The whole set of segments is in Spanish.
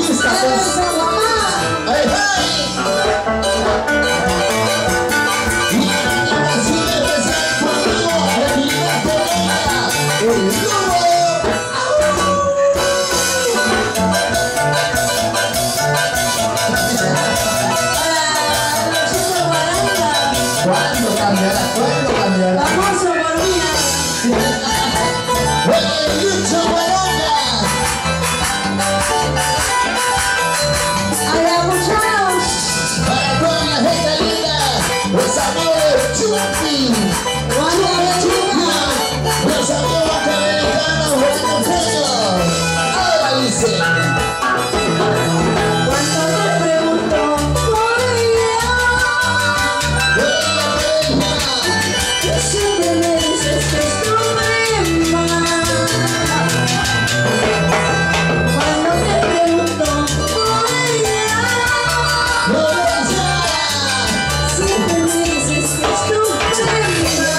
pista, pues. ¡Ay, ay! Y así de empezar conmigo, el gigante Lola, el lobo. ¿Cuándo cambiará? ¿Cuándo cambiará? Famoso por mí. ¡Oye, Lucho Guaronga! A la muchachos. Para toda la gente linda, los amores Chupi, los amigos americanos, buenos años. Ahora dice. Cuando te pregunto por ella, tú siempre me dices que es problema. Cuando te pregunto por ella, siempre me dices que es problema.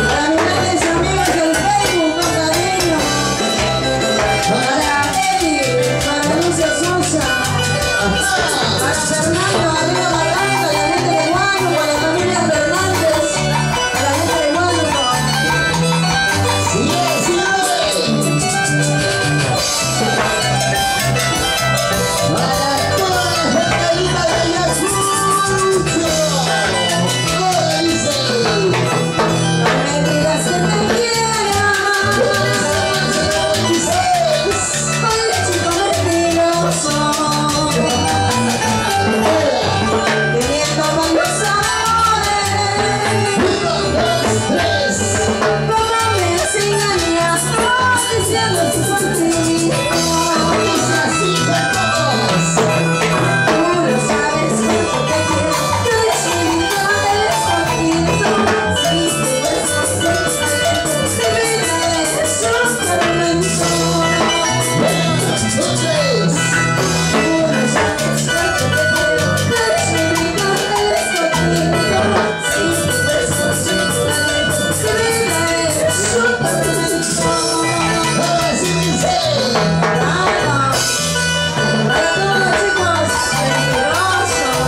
Para mis grandes amigos del Facebook, con cariño. Para Eddie, para Lucia Sosa. Para Fernando, arriba Barranca, la gente de Huánuco, la familia Fernández, a la gente de Huánuco. Para toda la gente de Ayacucho. ¿Cómo dice? No me digas que te quiera. Oye, chico mentiroso. Teniendo varios amores. 1, 2, 3. ¿Cómo me engañas? Diciendo que por ti. Dice así con todos. Tú lo sabes que te quiero. Tú eres mi vida, eres poquito. Si te besas, se me esos tormentos. 1, 2, 3. Tú lo sabes que te quiero. Tú eres mi vida, eres poquito. Si te besas, se me esos tormentos. Ahora sí dice. Para todos los chicos mentirosos,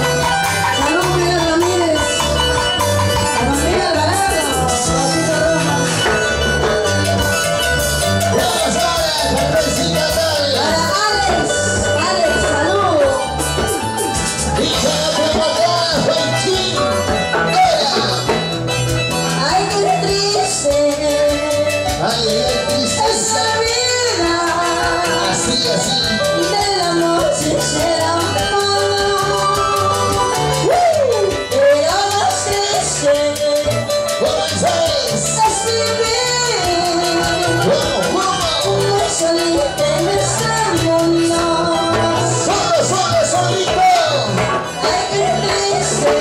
salud Miguel Ramírez, la familia Alvarado, Rosita Roja. Vamos ahora, Carmencita Para Torres. Alex, salud. Y para promotora Joaquín. Ay, qué triste Ay, esa tristeza. vida Así. del amor sincero. Pero más triste ¿Cómo sabes? es vivir. ¿Cómo? Muy solita en este mundo. Solito. Ay, qué triste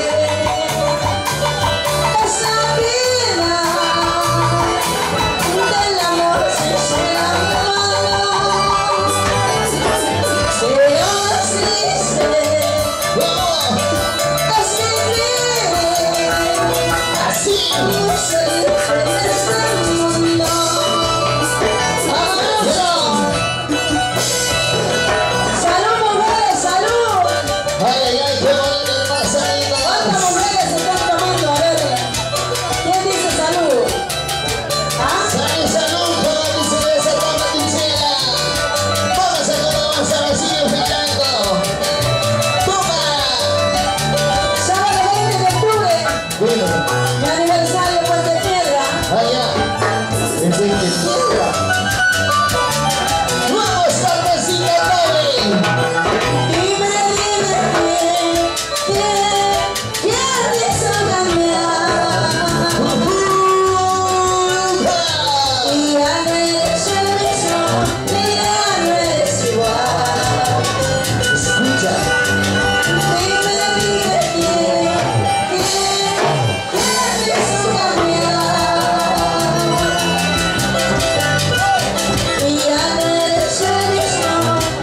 esa vida del amor sincero. Pero más triste ¿Cómo? es vivir Así. muy solita en este mundo. ¡Vámonos! ¡Salud, mujeres, salud! Ay, qué bonito el pasadito. ¿Cuántas mujeres están tomando? A ver, ¿quién dice salud? ¿Ah? Salud, como dice esa toma pinchera. Vamos a comer a Basilio Fernando. ¡Toma! Sábado 20 de octubre, Bueno, mi aniversario de Puente Piedra. allá. Es de tierra. ¡Vamos, Carmencita Torres! Dime quién hizo cambiar. Y ya no eres el mismo, ni ya no eres igual. Escucha. Dime quién hizo cambiar. Y ya no eres el mismo,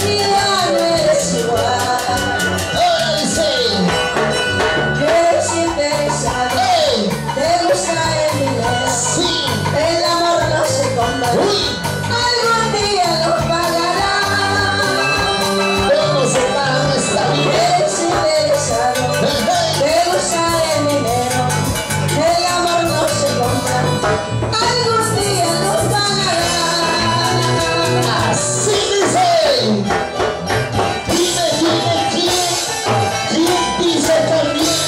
ni ya no eres igual. Ahora dice. Eres interesado, ¡Ey! te gusta el dinero. Sí. El amor no se compra. ¡Uy! Algún día lo pagará. ¿Cómo se paga nuestra vida? Eres interesado, te gusta el dinero. El amor no se compra. Algún día lo pagará. Así dice. Dime quién dice también.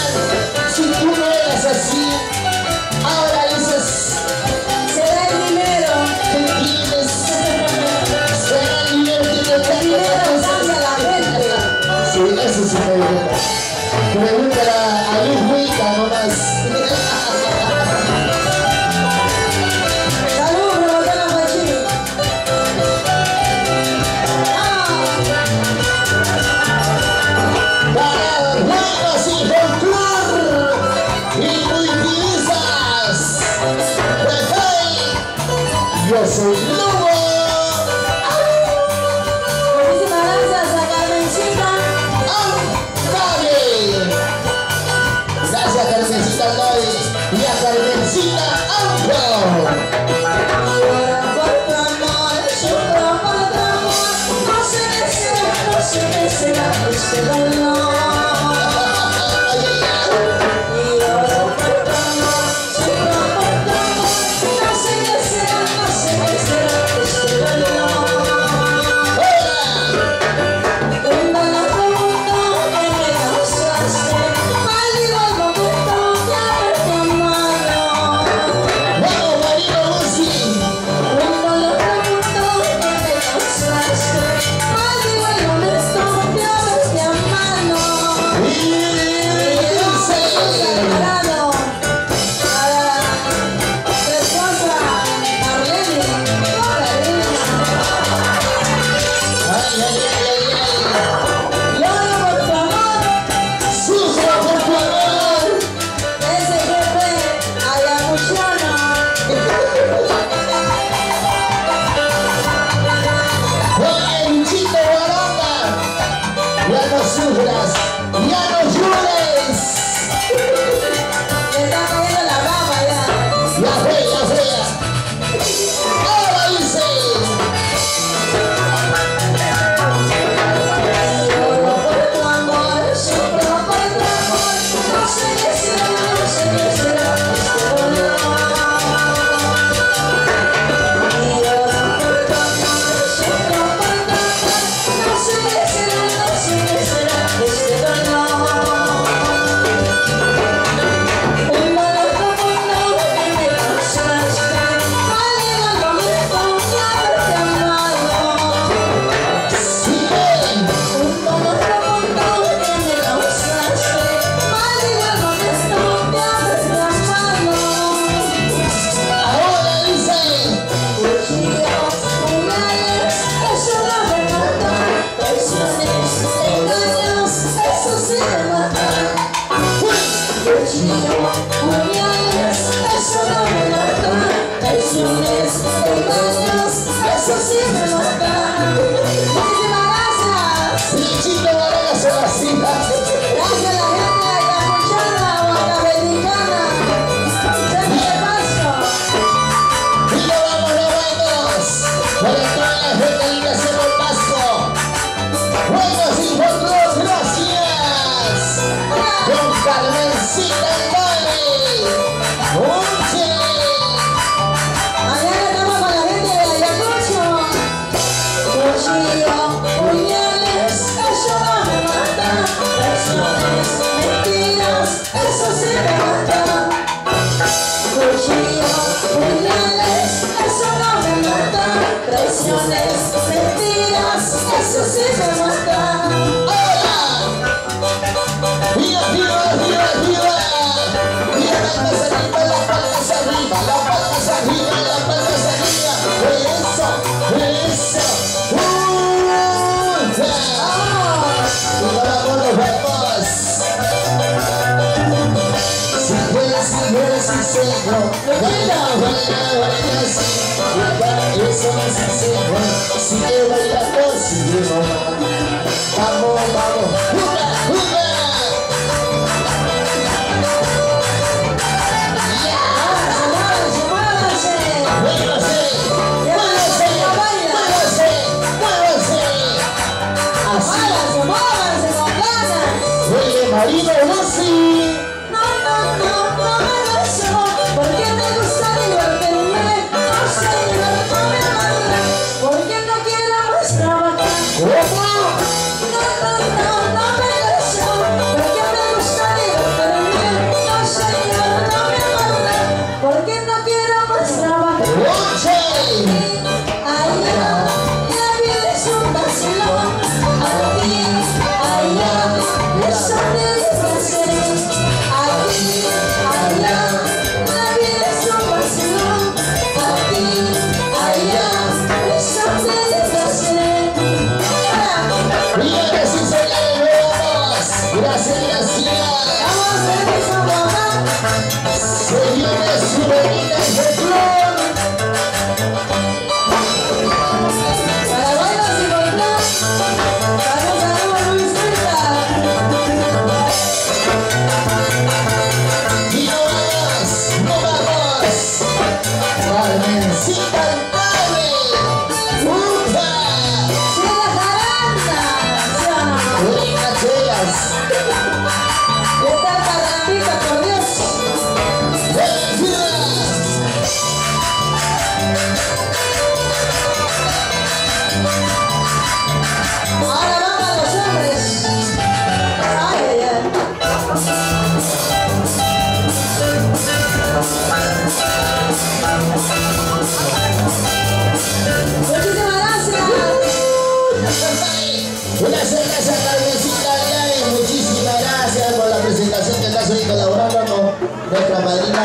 Si tú no eras así, ahora dices Será el dinero. que tienes. Será el dinero que te El dinero cambia la gente. Sí, eso sí me gusta. Pregúntala a Luis Huica nomás. Salud, promotora Joaquín. Para Juegos y Folclor y Multivisas. Yo soy Lobo. Muchísimas gracias a Carmencita. Gracias, Carmencita Loy y a Carmencita puñales, eso no me mata. Traiciones, engaños, eso sí me mata. Muchísimas gracias. Lichito Vargas se vacila. Gracias a la gente de Capuchana, Huancavelincana. Siempre de paso. Y nos vamos. Para toda la gente linda Cerro Pasco. Buenos hijos, gracias. Con Carmencita y Mari. ¡Uche! Mañana estamos con la gente de Ayacucho. Cuchillo, puñales, eso no me mata. Traiciones, mentiras, eso sí me mata. Cuchillo, puñales, eso no me mata. Traiciones, mentiras, eso sí me mata. ¡Hola! ¡Viva, viva, viva, viva! ¡Viva las palmas arriba, las palmas arriba, las palmas arriba! ¡Eso, eso! ¡Ucha! Y vamos, nos vemos. Señores, sí, señor. Eso no es señor. Sigue bailando, sigue bailando. Vamos, vamos. ¡Juga, juga! Muévanse. ¡Muévase! ¡Muévase! ¡Muévase! ¡Muévase! Así. Muévanse con ganas. Oye, Marino Rossi. No me beso, porque me gusta divertirme. No señor, no me manda, porque no quiero más trabajar. ¿Cómo? No me beso, porque me gusta divertirme. No señor, no me manda, porque no quiero más trabajar. ¡Oche! Allá, la vida es un vacilón. Aquí, allá, eso te disfrazé. Aquí, allá, la vida es un vacilón. Aquí, allá, eso te disfrazé. Mira que sí se la vemos. Gracias, gracias. Vamos a hacer eso, mamá. Se viene su bonita de flor. Para bailos y bailar, vamos a Luis Mirta. Y no vamos. Carmencita y Mari. ¡Upa! Chela Jaranda, ¿sí o no? Buenas chelas. Esta parrandita, por Dios. Ahora vamos a los hombres. Ay, ay, ay. Muchísimas gracias. Gracias, gracias, Carmencita y muchísimas gracias por la presentación que estás hoy colaborando con nuestra madrina.